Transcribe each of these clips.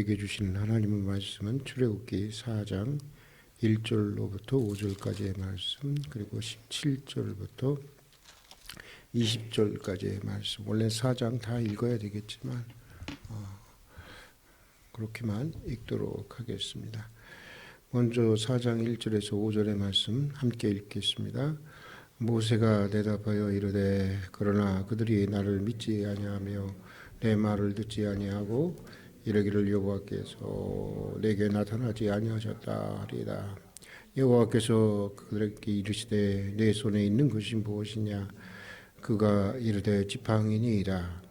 우리에게 주시는 하나님의 말씀은 출애굽기 4장 1절로부터 5절까지의 말씀, 그리고 17절부터 20절까지의 말씀. 원래 4장 다 읽어야 되겠지만 그렇게만 읽도록 하겠습니다. 먼저 4장 1절에서 5절의 말씀 함께 읽겠습니다. 모세가 대답하여 이르되 그러나 그들이 나를 믿지 아니하며 내 말을 듣지 아니하고 이르기를 여호와께서 내게 나타나지 아니하셨다 하리이다. 여호와께서 그들에게 이르시되 내 손에 있는 것이 무엇이냐? 그가 이르되 지팡이니이다.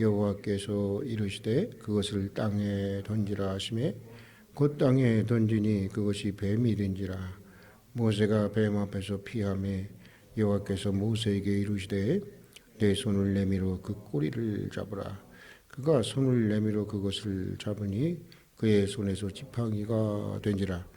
여호와께서 이르시되 그것을 땅에 던지라 하시매 곧 땅에 던지니 그것이 뱀이 된지라. 모세가 뱀 앞에서 피하매 여호와께서 모세에게 이르시되 내 손을 내밀어 그 꼬리를 잡으라. 그가 손을 내밀어 그것을 잡으니 그의 손에서 지팡이가 된지라.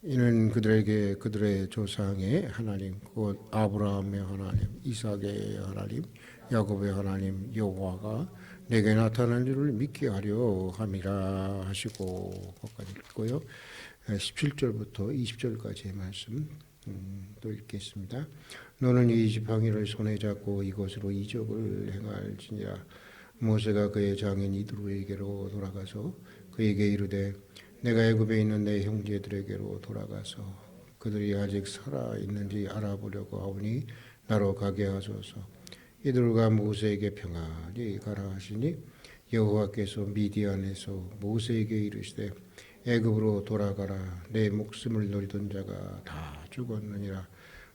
이는 그들에게 그들의 조상의 하나님 곧 아브라함의 하나님, 이삭의 하나님, 야곱의 하나님 여호와가 내게 나타난 줄을 믿게 하려 함이라 하시고, 거기까지 읽고요. 17절부터 20절까지의 말씀 또 읽겠습니다. 너는 이 지팡이를 손에 잡고 이것으로 이적을 행할지니라. 모세가 그의 장인 이드로에게로 돌아가서 그에게 이르되 내가 애굽에 있는 내 형제들에게로 돌아가서 그들이 아직 살아 있는지 알아보려고 하오니 나로 가게 하소서. 이드로가 모세에게 평안히 가라 하시니 여호와께서 미디안에서 모세에게 이르시되 애굽으로 돌아가라. 내 목숨을 노리던 자가 다 죽었느니라.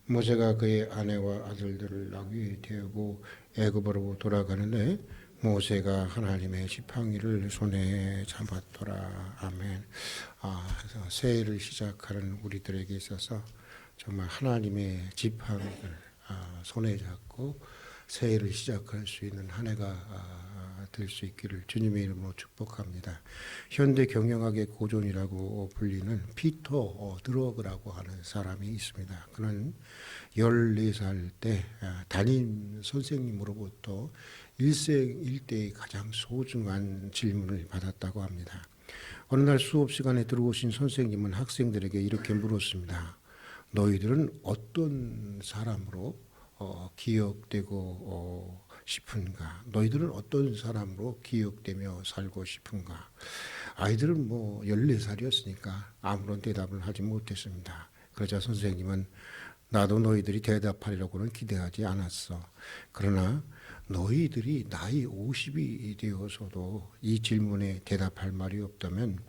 모세가 그의 아내와 아들들을 나귀에 태우고 애굽으로 돌아가는데 모세가 하나님의 지팡이를 손에 잡았더라. 아멘. 새해를 시작하는 우리들에게 있어서 정말 하나님의 지팡이를 손에 잡고 새해를 시작할 수 있는 한 해가 될 수 있기를 주님의 이름으로 축복합니다. 현대 경영학의 고전이라고 불리는 피터 드러그라고 하는 사람이 있습니다. 그는 14살 때 담임 선생님으로부터 일생일대의 가장 소중한 질문을 받았다고 합니다. 어느 날 수업 시간에 들어오신 선생님은 학생들에게 이렇게 물었습니다. 너희들은 어떤 사람으로 기억되고 싶은가? 너희들은 어떤 사람으로 기억되며 살고 싶은가? 아이들은 14살이었으니까 아무런 대답을 하지 못했습니다. 그러자 선생님은 나도 너희들이 대답하리라고는 기대하지 않았어. 그러나 너희들이 나이 50이 되어서도 이 질문에 대답할 말이 없다면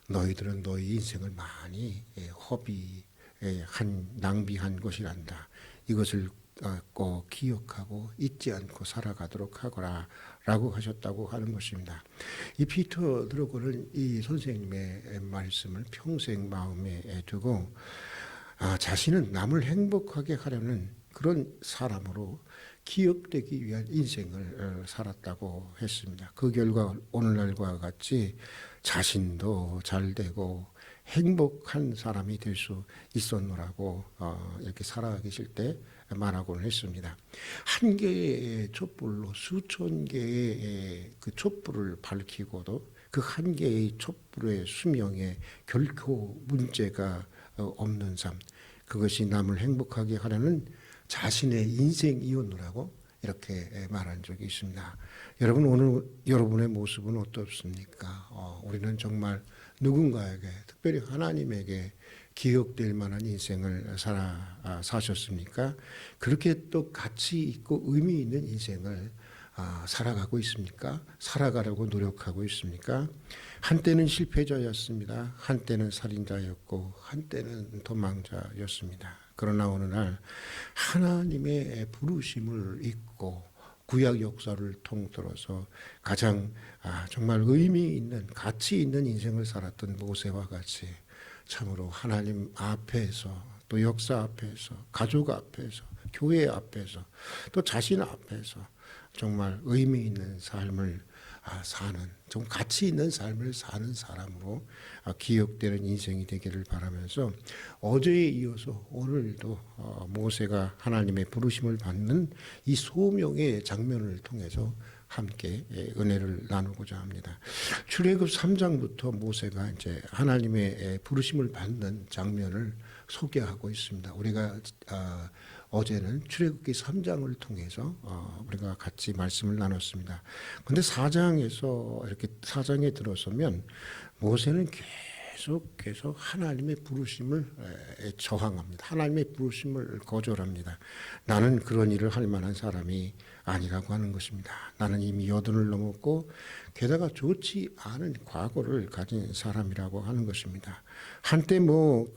너희들은 너희 인생을 많이 낭비한 것이란다. 이것을 꼭 기억하고 잊지 않고 살아가도록 하거라 라고 하셨다고 하는 것입니다. 이 피터 드러그는 이 선생님의 말씀을 평생 마음에 두고 자신은 남을 행복하게 하려는 그런 사람으로 기억되기 위한 인생을 살았다고 했습니다. 그 결과 오늘날과 같이 자신도 잘 되고 행복한 사람이 될 수 있었노라고 이렇게 살아계실 때 말하곤 했습니다. 한 개의 촛불로 수천 개의 그 촛불을 밝히고도 그 한 개의 촛불의 수명에 결코 문제가 없는 삶, 그것이 남을 행복하게 하려는 자신의 인생이었노라고 이렇게 말한 적이 있습니다. 여러분, 오늘 여러분의 모습은 어떻습니까? 우리는 정말 누군가에게, 특별히 하나님에게 기억될 만한 인생을 사셨습니까? 그렇게 또 가치 있고 의미 있는 인생을 살아가고 있습니까? 살아가려고 노력하고 있습니까? 한때는 실패자였습니다. 한때는 살인자였고 한때는 도망자였습니다. 그러나 어느 날 하나님의 부르심을 잊고 구약 역사를 통틀어서 가장 정말 의미 있는 가치 있는 인생을 살았던 모세와 같이 참으로 하나님 앞에서 또 역사 앞에서 가족 앞에서 교회 앞에서 또 자신 앞에서 정말 의미 있는 삶을 사는, 좀 가치 있는 삶을 사는 사람으로 기억되는 인생이 되기를 바라면서 어제에 이어서 오늘도 모세가 하나님의 부르심을 받는 이 소명의 장면을 통해서 함께 은혜를 나누고자 합니다. 출애굽 3장부터 모세가 이제 하나님의 부르심을 받는 장면을 소개하고 있습니다. 우리가 어제는 출애굽기 3장을 통해서 우리가 같이 말씀을 나눴습니다. 근데 4장에서 이렇게 4장에 들어서면 모세는 계속 하나님의 부르심을 저항합니다. 하나님의 부르심을 거절합니다. 나는 그런 일을 할 만한 사람이 아니라고 하는 것입니다. 나는 이미 여든을 넘었고 게다가 좋지 않은 과거를 가진 사람이라고 하는 것입니다. 한때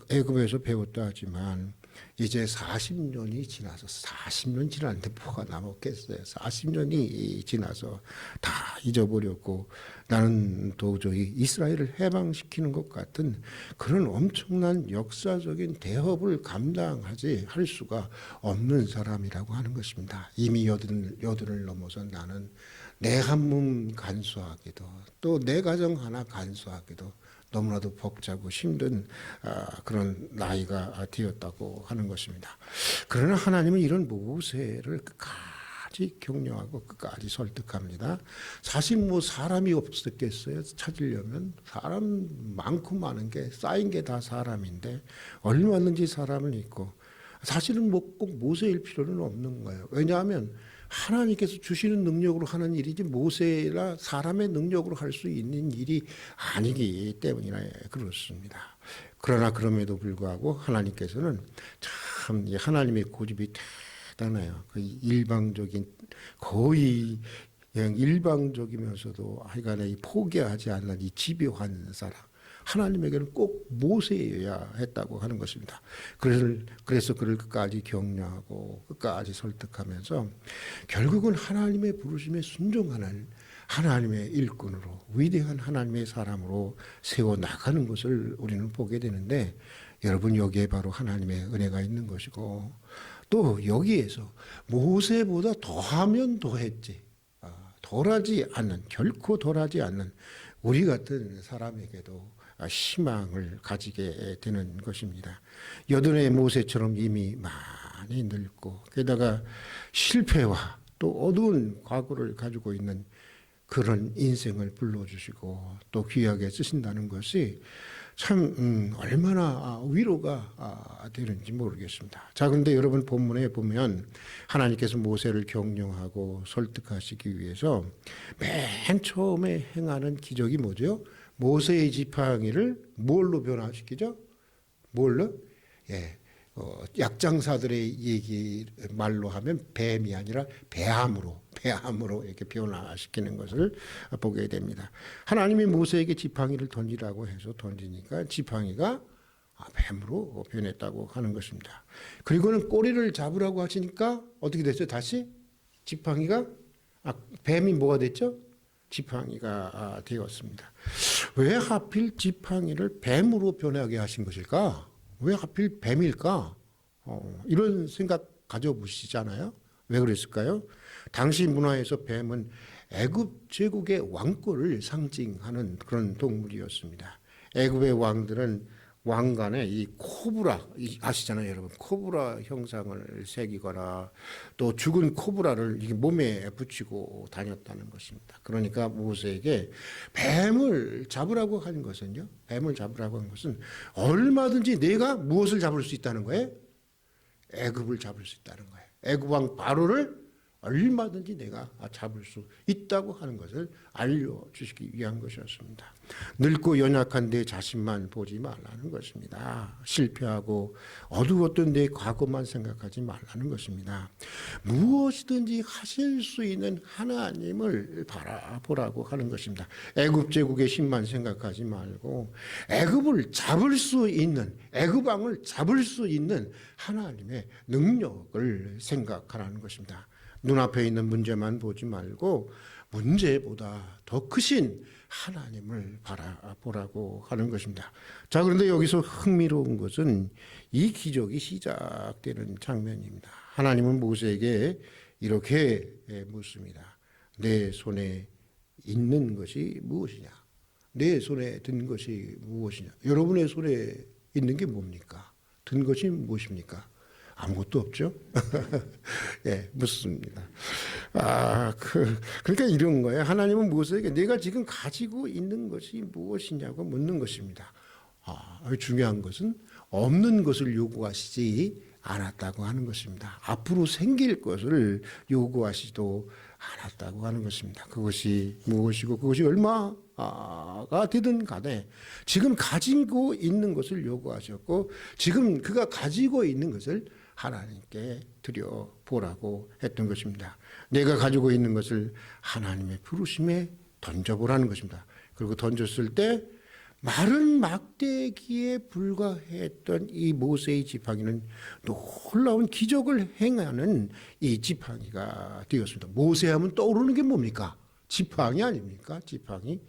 애굽에서 배웠다 하지만 이제 40년이 지나서 40년 지났는데 뭐가 남았겠어요. 40년이 지나서 다 잊어버렸고 나는 도저히 이스라엘을 해방시키는 것 같은 그런 엄청난 역사적인 대업을 감당하지 할 수가 없는 사람이라고 하는 것입니다. 이미 여든을 넘어서 나는 내 한 몸 간수하기도 또 내 가정 하나 간수하기도 너무나도 벅차고 힘든 그런 나이가 되었다고 하는 것입니다. 그러나 하나님은 이런 모세를 끝까지 격려하고 끝까지 설득합니다. 사실 사람이 없었겠어요. 찾으려면 사람 많고 많은 게 쌓인 게 다 사람인데 얼마든지 사람을 있고 사실은 꼭 모세일 필요는 없는 거예요. 왜냐하면 하나님께서 주시는 능력으로 하는 일이지 모세나 사람의 능력으로 할 수 있는 일이 아니기 때문이라 그렇습니다. 그러나 그럼에도 불구하고 하나님께서는 참 하나님의 고집이 대단해요. 일방적인 거의 그냥 일방적이면서도 하여간에 포기하지 않는 이 집요한 사랑. 하나님에게는 꼭 모세여야 했다고 하는 것입니다. 그래서 그를 끝까지 격려하고 끝까지 설득하면서 결국은 하나님의 부르심에 순종하는 하나님의 일꾼으로 위대한 하나님의 사람으로 세워나가는 것을 우리는 보게 되는데 여러분 여기에 바로 하나님의 은혜가 있는 것이고 또 여기에서 모세보다 더하면 더했지 결코 덜하지 않는 우리 같은 사람에게도 희망을 가지게 되는 것입니다. 여든의 모세처럼 이미 많이 늙고 게다가 실패와 또 어두운 과거를 가지고 있는 그런 인생을 불러주시고 또 귀하게 쓰신다는 것이 참 얼마나 위로가 되는지 모르겠습니다. 자, 그런데 여러분 본문에 보면 하나님께서 모세를 격려하고 설득하시기 위해서 맨 처음에 행하는 기적이 뭐죠? 모세의 지팡이를 뭘로 변화시키죠? 뭘로? 약장사들의 얘기 말로 하면 뱀이 아니라 배암으로 이렇게 변화시키는 것을 보게 됩니다. 하나님이 모세에게 지팡이를 던지라고 해서 던지니까 지팡이가 뱀으로 변했다고 하는 것입니다. 그리고는 꼬리를 잡으라고 하시니까 어떻게 됐어요? 다시 지팡이가 뱀이 뭐가 됐죠? 지팡이가 되었습니다. 왜 하필 지팡이를 뱀으로 변하게 하신 것일까? 왜 하필 뱀일까? 이런 생각 가져보시잖아요. 왜 그랬을까요? 당시 문화에서 뱀은 애굽 제국의 왕권을 상징하는 그런 동물이었습니다. 애굽의 왕들은 왕관에 이 코브라 아시잖아요, 여러분. 코브라 형상을 새기거나 또 죽은 코브라를 이게 몸에 붙이고 다녔다는 것입니다. 그러니까 모세에게 뱀을 잡으라고 한 것은요. 뱀을 잡으라고 한 것은 얼마든지 내가 무엇을 잡을 수 있다는 거예요? 애굽을 잡을 수 있다는 거예요. 애굽 왕 바로를 얼마든지 내가 잡을 수 있다고 하는 것을 알려주시기 위한 것이었습니다. 늙고 연약한 내 자신만 보지 말라는 것입니다. 실패하고 어두웠던 내 과거만 생각하지 말라는 것입니다. 무엇이든지 하실 수 있는 하나님을 바라보라고 하는 것입니다. 애굽 제국의 힘만 생각하지 말고 애굽을 잡을 수 있는 애굽 왕을 잡을 수 있는 하나님의 능력을 생각하라는 것입니다. 눈앞에 있는 문제만 보지 말고 문제보다 더 크신 하나님을 바라보라고 하는 것입니다. 자, 그런데 여기서 흥미로운 것은 이 기적이 시작되는 장면입니다. 하나님은 모세에게 이렇게 묻습니다. 내 손에 있는 것이 무엇이냐? 내 손에 든 것이 무엇이냐? 여러분의 손에 있는 게 뭡니까? 든 것이 무엇입니까? 아무것도 없죠. 예, 묻습니다. 그러니까 이런 거예요. 하나님은 모세에게 내가 지금 가지고 있는 것이 무엇이냐고 묻는 것입니다. 중요한 것은 없는 것을 요구하시지 않았다고 하는 것입니다. 앞으로 생길 것을 요구하시도 않았다고 하는 것입니다. 그것이 무엇이고 그것이 얼마가 되든 간에 지금 가지고 있는 것을 요구하셨고 지금 그가 가지고 있는 것을 하나님께 드려보라고 했던 것입니다. 내가 가지고 있는 것을 하나님의 부르심에 던져보라는 것입니다. 그리고 던졌을 때 마른 막대기에 불과했던 이 모세의 지팡이는 놀라운 기적을 행하는 이 지팡이가 되었습니다. 모세하면 떠오르는 게 뭡니까? 지팡이 아닙니까? 지팡이.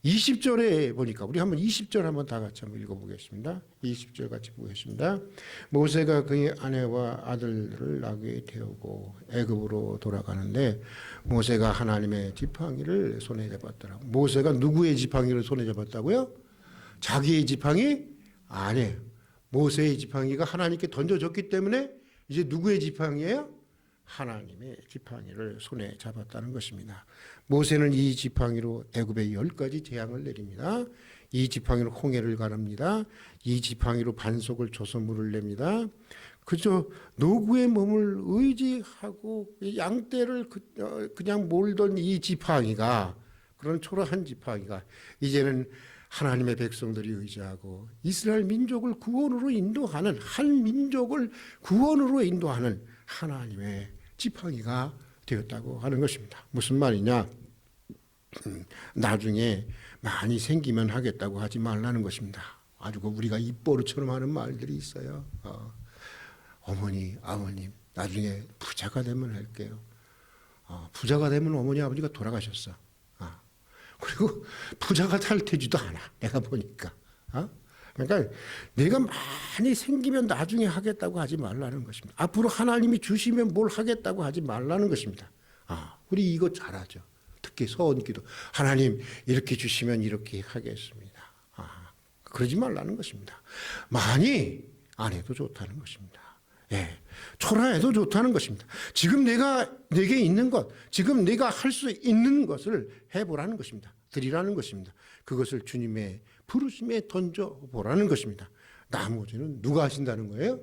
20절에 보니까 우리 한번 20절 한번 다 같이 한번 읽어보겠습니다. 20절 같이 보겠습니다. 모세가 그의 아내와 아들들을 나귀에 태우고 애굽으로 돌아가는데 모세가 하나님의 지팡이를 손에 잡았더라. 모세가 누구의 지팡이를 손에 잡았다고요? 자기의 지팡이? 아니에요. 모세의 지팡이가 하나님께 던져졌기 때문에 이제 누구의 지팡이예요? 하나님의 지팡이를 손에 잡았다는 것입니다. 모세는 이 지팡이로 애굽에 10가지 재앙을 내립니다. 이 지팡이로 홍해를 가릅니다. 이 지팡이로 반석을 쳐서 물을 냅니다. 그저 노구의 몸을 의지하고 양떼를 그냥 몰던 이 지팡이가, 그런 초라한 지팡이가 이제는 하나님의 백성들이 의지하고 이스라엘 민족을 구원으로 인도하는, 한 민족을 구원으로 인도하는 하나님의 지팡이가 되었다고 하는 것입니다. 무슨 말이냐? 나중에 많이 생기면 하겠다고 하지 말라는 것입니다. 아주 우리가 입버릇처럼 하는 말들이 있어요. 어머니, 아버님, 나중에 부자가 되면 할게요. 부자가 되면 어머니, 아버지가 돌아가셨어. 그리고 부자가 살태지도 않아. 내가 보니까. 그러니까 내가 많이 생기면 나중에 하겠다고 하지 말라는 것입니다. 앞으로 하나님이 주시면 뭘 하겠다고 하지 말라는 것입니다. 우리 이거 잘하죠. 특히 서원기도. 하나님 이렇게 주시면 이렇게 하겠습니다. 그러지 말라는 것입니다. 많이 안 해도 좋다는 것입니다. 예, 초라해도 좋다는 것입니다. 지금 내게 있는 것, 지금 내가 할 수 있는 것을 해보라는 것입니다. 드리라는 것입니다. 그것을 주님의 부르심에 던져보라는 것입니다. 나머지는 누가 하신다는 거예요?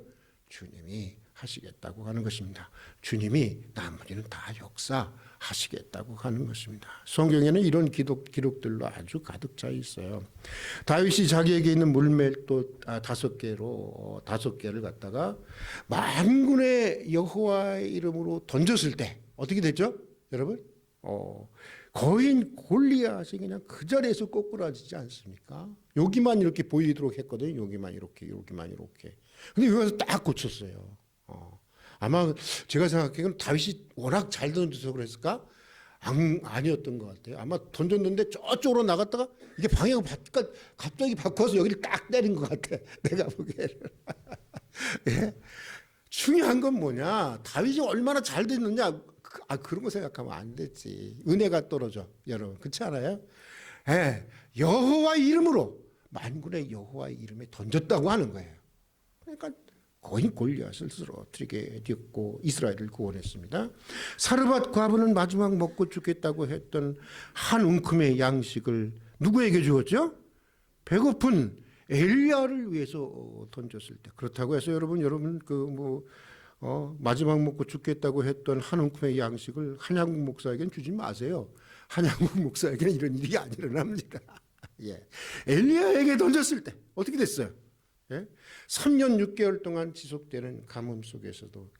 주님이 하시겠다고 하는 것입니다. 주님이 나머지는 다 역사하시겠다고 하는 것입니다. 성경에는 이런 기록들로 아주 가득 차 있어요. 다윗이 자기에게 있는 물맷돌 5개를 갖다가 만군의 여호와의 이름으로 던졌을 때 어떻게 됐죠? 여러분? 거인 골리앗이 그냥 그 자리에서 꼬꾸라지지 않습니까? 여기만 이렇게 보이도록 했거든요. 여기만 이렇게, 여기만 이렇게. 근데 여기서 딱 고쳤어요. 아마 제가 생각하기에는 다윗이 워낙 잘 던져서 그랬을까? 아니었던 것 같아요. 아마 던졌는데 저쪽으로 나갔다가 이게 방향을 갑자기 바꿔서 여기를 딱 때린 것 같아. 내가 보기에는. 예? 중요한 건 뭐냐? 다윗이 얼마나 잘 됐느냐? 그런 거 생각하면 안 됐지. 은혜가 떨어져. 여러분. 그렇지 않아요? 예. 여호와의 이름으로, 만군의 여호와의 이름에 던졌다고 하는 거예요. 그러니까 거인 골리앗을 쓰러뜨리게 되었고 이스라엘을 구원했습니다. 사르밧 과부는 마지막 먹고 죽겠다고 했던 한 움큼의 양식을 누구에게 주었죠? 배고픈 엘리야를 위해서 던졌을 때. 그렇다고 해서 여러분 마지막 먹고 죽겠다고 했던 한 움큼의 양식을 한양국 목사에게는 주지 마세요. 한양국 목사에게는 이런 일이 안 일어납니다. 예. 엘리야에게 던졌을 때 어떻게 됐어요? 예? 3년 6개월 동안 지속되는 가뭄 속에서도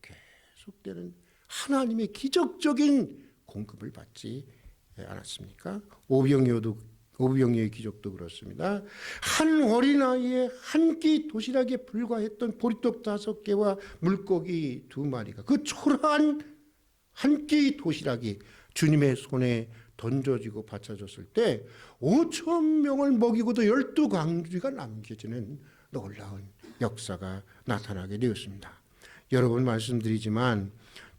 계속되는 하나님의 기적적인 공급을 받지 않았습니까? 오병이어의 기적도 그렇습니다. 한 어린아이의 한 끼 도시락에 불과했던 보리떡 5개와 물고기 2마리가, 그 초라한 한 끼 도시락이 주님의 손에 던져지고 받쳐졌을 때 5,000명을 먹이고도 12광주리가 남겨지는 놀라운 역사가 나타나게 되었습니다. 여러 번 말씀드리지만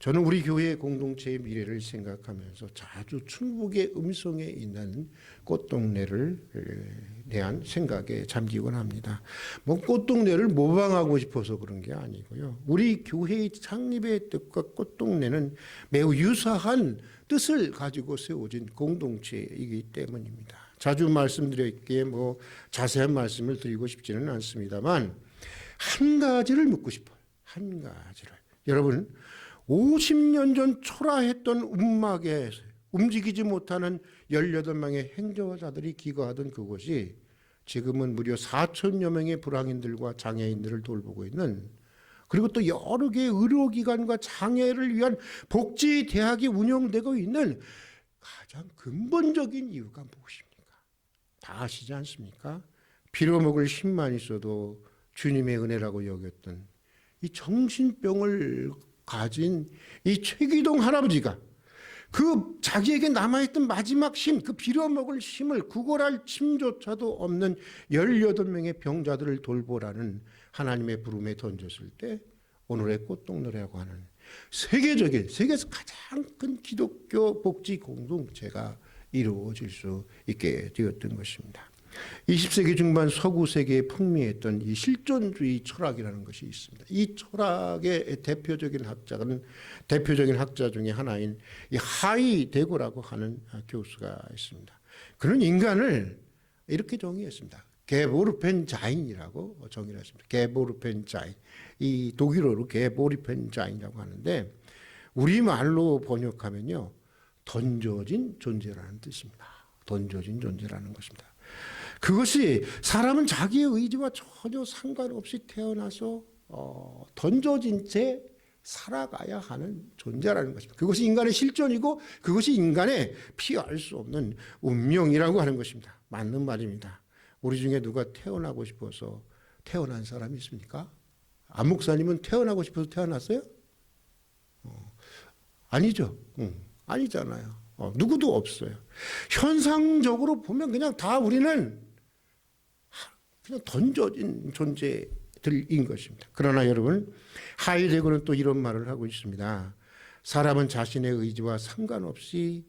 저는 우리 교회 공동체의 미래를 생각하면서 자주 충북의 음성에 있는 꽃동네를 대한 생각에 잠기곤 합니다. 뭐 꽃동네를 모방하고 싶어서 그런 게 아니고요. 우리 교회의 창립의 뜻과 꽃동네는 매우 유사한 뜻을 가지고 세워진 공동체이기 때문입니다. 자주 말씀드렸기에 뭐 자세한 말씀을 드리고 싶지는 않습니다만 한 가지를 묻고 싶어요. 한 가지를. 여러분, 50년 전 초라했던 움막에 움직이지 못하는 18명의 행정자들이 기거하던 그곳이 지금은 무려 4천여 명의 불황인들과 장애인들을 돌보고 있는, 그리고 또 여러 개의 의료기관과 장애를 위한 복지대학이 운영되고 있는 가장 근본적인 이유가 무엇입니까? 다 아시지 않습니까? 빌어먹을 힘만 있어도 주님의 은혜라고 여겼던 이 정신병을 가진 이 최기동 할아버지가 그 자기에게 남아있던 마지막 힘, 그 빌어먹을 힘을 구걸할 힘조차도 없는 18명의 병자들을 돌보라는 하나님의 부름에 던졌을 때 오늘의 꽃동네라고 하는 세계에서 가장 큰 기독교 복지 공동체가 이루어질 수 있게 되었던 것입니다. 20세기 중반 서구 세계에 풍미했던 이 실존주의 철학이라는 것이 있습니다. 이 철학의 대표적인 학자 중에 하나인 이 하이데거라고 하는 교수가 있습니다. 그는 인간을 이렇게 정의했습니다. 게보르펜자인이라고 정의를 했습니다. 게보르펜자인. 이 독일어로 게보르펜자인이라고 하는데 우리말로 번역하면요, 던져진 존재라는 뜻입니다. 던져진 존재라는 것입니다. 그것이 사람은 자기의 의지와 전혀 상관없이 태어나서 던져진 채 살아가야 하는 존재라는 것입니다. 그것이 인간의 실존이고 그것이 인간의 피할 수 없는 운명이라고 하는 것입니다. 맞는 말입니다. 우리 중에 누가 태어나고 싶어서 태어난 사람이 있습니까? 안 목사님은 태어나고 싶어서 태어났어요? 아니죠. 아니잖아요. 누구도 없어요. 현상적으로 보면 그냥 다 우리는 그냥 던져진 존재들인 것입니다. 그러나 여러분, 하이데거는 또 이런 말을 하고 있습니다. 사람은 자신의 의지와 상관없이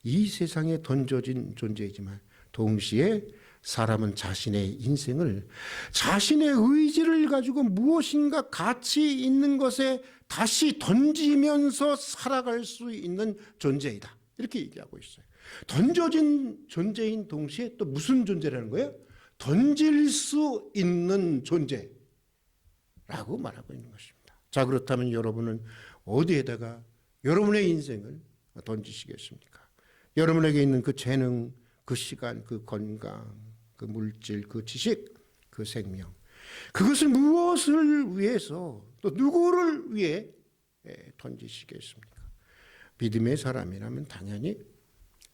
이 세상에 던져진 존재이지만 동시에 사람은 자신의 인생을 자신의 의지를 가지고 무엇인가 가치 있는 것에 다시 던지면서 살아갈 수 있는 존재이다. 이렇게 얘기하고 있어요. 던져진 존재인 동시에 또 무슨 존재라는 거예요? 던질 수 있는 존재라고 말하고 있는 것입니다. 자, 그렇다면 여러분은 어디에다가 여러분의 인생을 던지시겠습니까? 여러분에게 있는 그 재능, 그 시간, 그 건강, 그 물질, 그 지식, 그 생명, 그것을 무엇을 위해서 또 누구를 위해 던지시겠습니까? 믿음의 사람이라면 당연히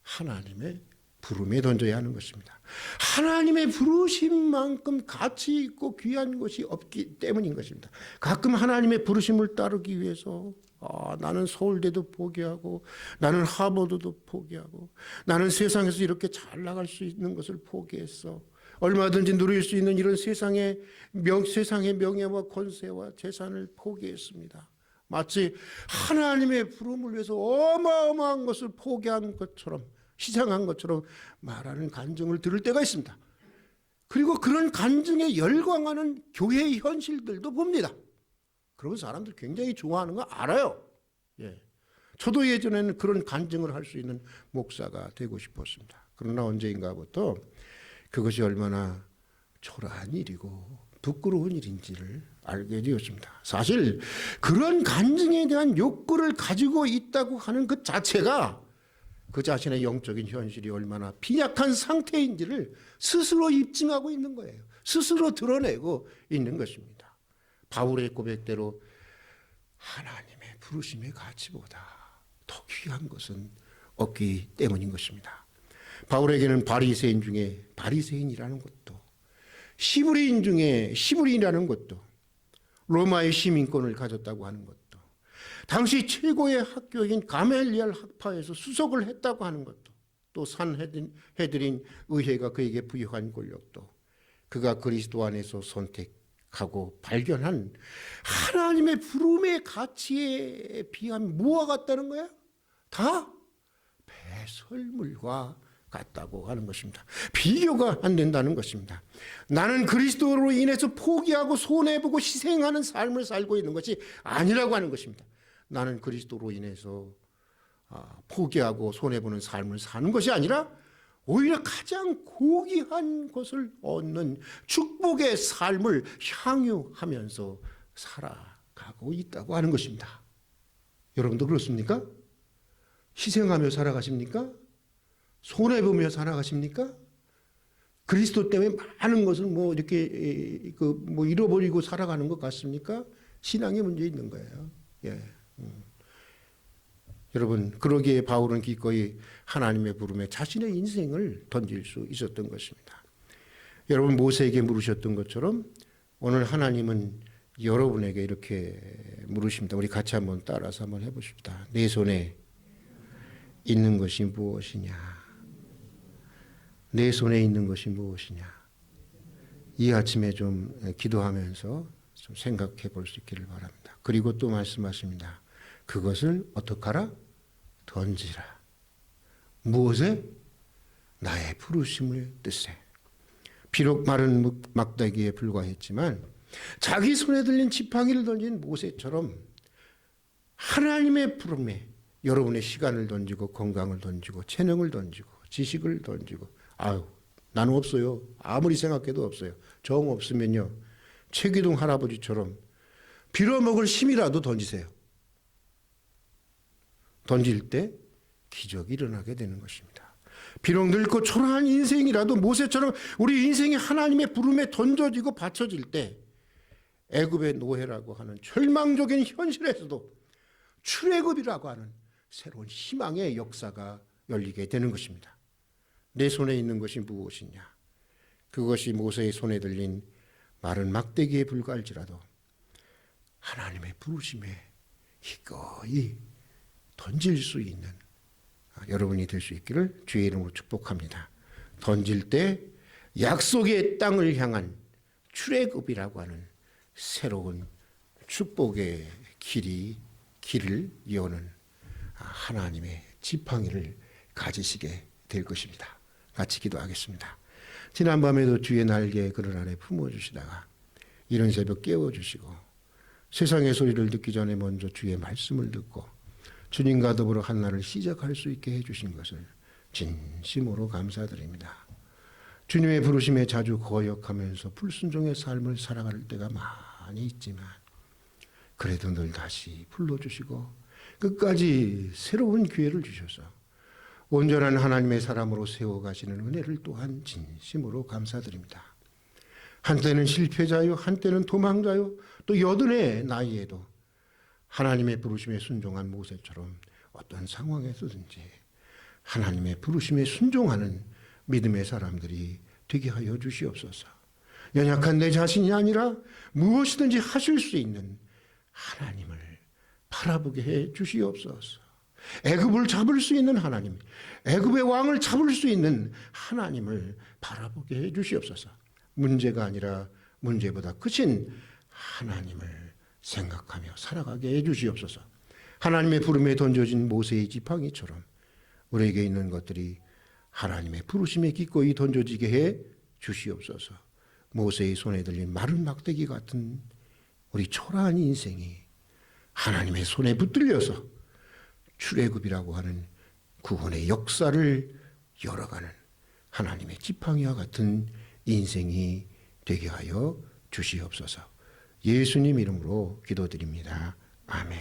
하나님의 부름에 던져야 하는 것입니다. 하나님의 부르심만큼 가치 있고 귀한 것이 없기 때문인 것입니다. 가끔 하나님의 부르심을 따르기 위해서 나는 서울대도 포기하고 나는 하버드도 포기하고 나는 세상에서 이렇게 잘 나갈 수 있는 것을 포기했어. 얼마든지 누릴 수 있는 이런 세상의 명예와 권세와 재산을 포기했습니다. 마치 하나님의 부름을 위해서 어마어마한 것을 포기한 것처럼, 희생한 것처럼 말하는 간증을 들을 때가 있습니다. 그리고 그런 간증에 열광하는 교회의 현실들도 봅니다. 그런 사람들 굉장히 좋아하는 거 알아요. 예. 저도 예전에는 그런 간증을 할 수 있는 목사가 되고 싶었습니다. 그러나 언제인가부터 그것이 얼마나 초라한 일이고 부끄러운 일인지를 알게 되었습니다. 사실 그런 간증에 대한 욕구를 가지고 있다고 하는 그 자체가 그 자신의 영적인 현실이 얼마나 빈약한 상태인지를 스스로 입증하고 있는 거예요. 스스로 드러내고 있는 것입니다. 바울의 고백대로 하나님의 부르심의 가치보다 더 귀한 것은 없기 때문인 것입니다. 바울에게는 바리새인 중에 바리새인이라는 것도, 시브리인 중에 시브리인이라는 것도, 로마의 시민권을 가졌다고 하는 것도, 당시 최고의 학교인 가멜리알 학파에서 수석을 했다고 하는 것도, 또 산헤드린 의회가 그에게 부여한 권력도, 그가 그리스도 안에서 선택 하고 발견한 하나님의 부름의 가치에 비하면 뭐와 같다는 거야? 다 배설물과 같다고 하는 것입니다. 비교가 안 된다는 것입니다. 나는 그리스도로 인해서 포기하고 손해보고 희생하는 삶을 살고 있는 것이 아니라고 하는 것입니다. 나는 그리스도로 인해서 포기하고 손해보는 삶을 사는 것이 아니라 오히려 가장 고귀한 것을 얻는 축복의 삶을 향유하면서 살아가고 있다고 하는 것입니다. 여러분도 그렇습니까? 희생하며 살아가십니까? 손해보며 살아가십니까? 그리스도 때문에 많은 것을 이렇게 잃어버리고 살아가는 것 같습니까? 신앙에 문제 있는 거예요. 예. 여러분, 그러기에 바울은 기꺼이 하나님의 부름에 자신의 인생을 던질 수 있었던 것입니다. 여러분, 모세에게 물으셨던 것처럼 오늘 하나님은 여러분에게 이렇게 물으십니다. 우리 같이 한번 따라서 한번 해보십시다. 내 손에 있는 것이 무엇이냐? 내 손에 있는 것이 무엇이냐? 이 아침에 좀 기도하면서 좀 생각해 볼 수 있기를 바랍니다. 그리고 또 말씀하십니다. 그것을 어떻게 하라? 던지라. 무엇에? 나의 부르심을 뜻에. 비록 마른 막대기에 불과했지만 자기 손에 들린 지팡이를 던진 모세처럼 하나님의 부름에 여러분의 시간을 던지고 건강을 던지고 재능을 던지고 지식을 던지고 나는 없어요. 아무리 생각해도 없어요. 정 없으면요. 최기동 할아버지처럼 빌어먹을 힘이라도 던지세요. 던질 때 기적이 일어나게 되는 것입니다. 비록 늙고 초라한 인생이라도 모세처럼 우리 인생이 하나님의 부름에 던져지고 받쳐질 때 애굽의 노예라고 하는 절망적인 현실에서도 출애굽이라고 하는 새로운 희망의 역사가 열리게 되는 것입니다. 내 손에 있는 것이 무엇이냐? 그것이 모세의 손에 들린 마른 막대기에 불과할지라도 하나님의 부르심에 기꺼이 던질 수 있는 여러분이 될 수 있기를 주의 이름으로 축복합니다. 던질 때 약속의 땅을 향한 출애굽이라고 하는 새로운 축복의 길을 여는 하나님의 지팡이를 가지시게 될 것입니다. 같이 기도하겠습니다. 지난밤에도 주의 날개에 그늘 아래 품어주시다가 이른 새벽 깨워주시고 세상의 소리를 듣기 전에 먼저 주의 말씀을 듣고 주님과 더불어 한 날을 시작할 수 있게 해주신 것을 진심으로 감사드립니다. 주님의 부르심에 자주 거역하면서 불순종의 삶을 살아갈 때가 많이 있지만 그래도 늘 다시 불러주시고 끝까지 새로운 기회를 주셔서 온전한 하나님의 사람으로 세워가시는 은혜를 또한 진심으로 감사드립니다. 한때는 실패자요, 한때는 도망자요, 또 여든의 나이에도 하나님의 부르심에 순종한 모세처럼 어떤 상황에서든지 하나님의 부르심에 순종하는 믿음의 사람들이 되게 하여 주시옵소서. 연약한 내 자신이 아니라 무엇이든지 하실 수 있는 하나님을 바라보게 해 주시옵소서. 애굽을 잡을 수 있는 하나님, 애굽의 왕을 잡을 수 있는 하나님을 바라보게 해 주시옵소서. 문제가 아니라 문제보다 크신 하나님을 생각하며 살아가게 해 주시옵소서. 하나님의 부름에 던져진 모세의 지팡이처럼 우리에게 있는 것들이 하나님의 부르심에 기꺼이 던져지게 해 주시옵소서. 모세의 손에 들린 마른 막대기 같은 우리 초라한 인생이 하나님의 손에 붙들려서 출애굽이라고 하는 구원의 역사를 열어가는 하나님의 지팡이와 같은 인생이 되게 하여 주시옵소서. 예수님 이름으로 기도드립니다. 아멘.